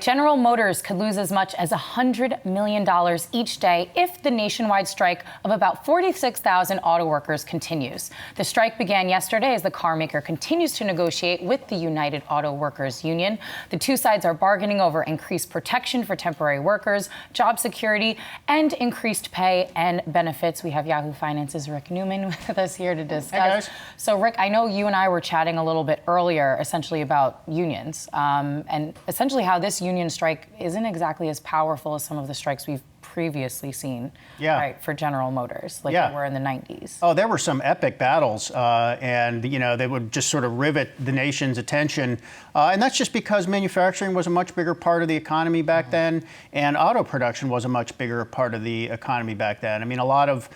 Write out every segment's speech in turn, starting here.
General Motors could lose as much as $100 million each day if the nationwide strike of about 46,000 auto workers continues. The strike began yesterday as the car maker continues to negotiate with the United Auto Workers Union. The two sides are bargaining over increased protection for temporary workers, job security, and increased pay and benefits. We have Yahoo Finance's Rick Newman with us here to discuss. Hey guys. So, Rick, I know you and I were chatting a little bit earlier, essentially about unions, and essentially how this union strike isn't exactly as powerful as some of the strikes we've previously seen, right, for General Motors, like they were in the 90s. Oh, there were some epic battles, and, you know, they would just sort of rivet the nation's attention. And that's just because manufacturing was a much bigger part of the economy back then, and auto production was a much bigger part of the economy back then. I mean, a lot of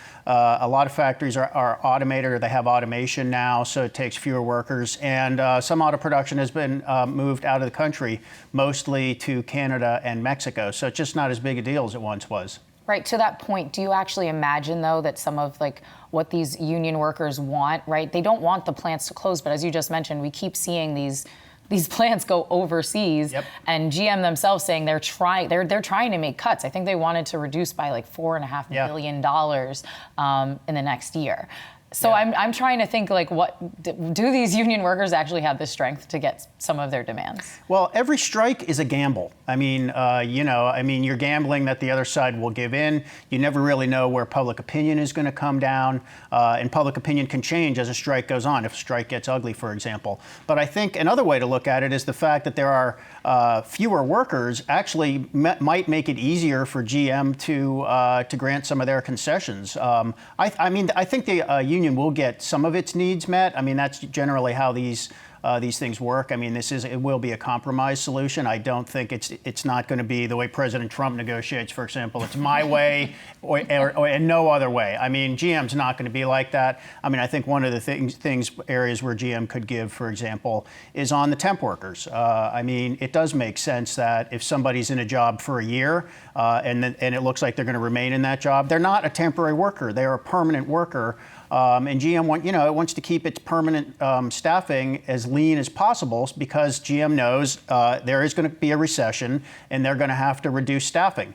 factories are automated, or they have automation now, so it takes fewer workers. And some auto production has been moved out of the country, mostly to Canada and Mexico. So it's just not as big a deal as it once was. Right, to that point, do you actually imagine, though, that some of what these union workers want, right? They don't want the plants to close, but as you just mentioned, we keep seeing these plants go overseas, and GM themselves saying they're trying to make cuts. I think they wanted to reduce by like $4.5 billion in the next year. So I'm trying to think, like, what do these union workers actually have the strength to get some of their demands? Well, every strike is a gamble. I mean, you're gambling that the other side will give in. You never really know where public opinion is going to come down, and public opinion can change as a strike goes on, if a strike gets ugly, for example. But I think another way to look at it is the fact that there are fewer workers actually might make it easier for GM to grant some of their concessions. I think the union will get some of its needs met. I mean, that's generally how these things work. I mean, it will be a compromise solution. I don't think it's not going to be the way President Trump negotiates, for example. It's my way or no other way. I mean, GM's not going to be like that. I mean, I think one of the areas where GM could give, for example, is on the temp workers. I mean, it does make sense that if somebody's in a job for a year and it looks like they're going to remain in that job, they're not a temporary worker. They're a permanent worker. And GM wants to keep its permanent staffing as lean as possible because GM knows there is going to be a recession and they're going to have to reduce staffing.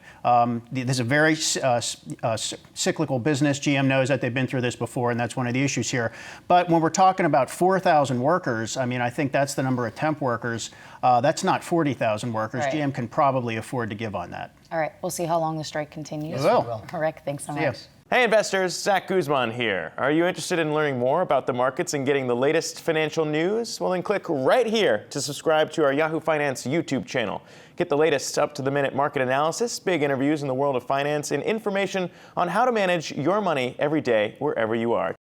This is a very cyclical business. GM knows that they've been through this before, and that's one of the issues here. But when we're talking about 4,000 workers, I mean, I think that's the number of temp workers. That's not 40,000 workers. Right. GM can probably afford to give on that. All right, we'll see how long the strike continues. We will. Rick, thanks so much. Hey investors, Zach Guzman here. Are you interested in learning more about the markets and getting the latest financial news? Well, then click right here to subscribe to our Yahoo Finance YouTube channel. Get the latest up-to-the-minute market analysis, big interviews in the world of finance, and information on how to manage your money every day wherever you are.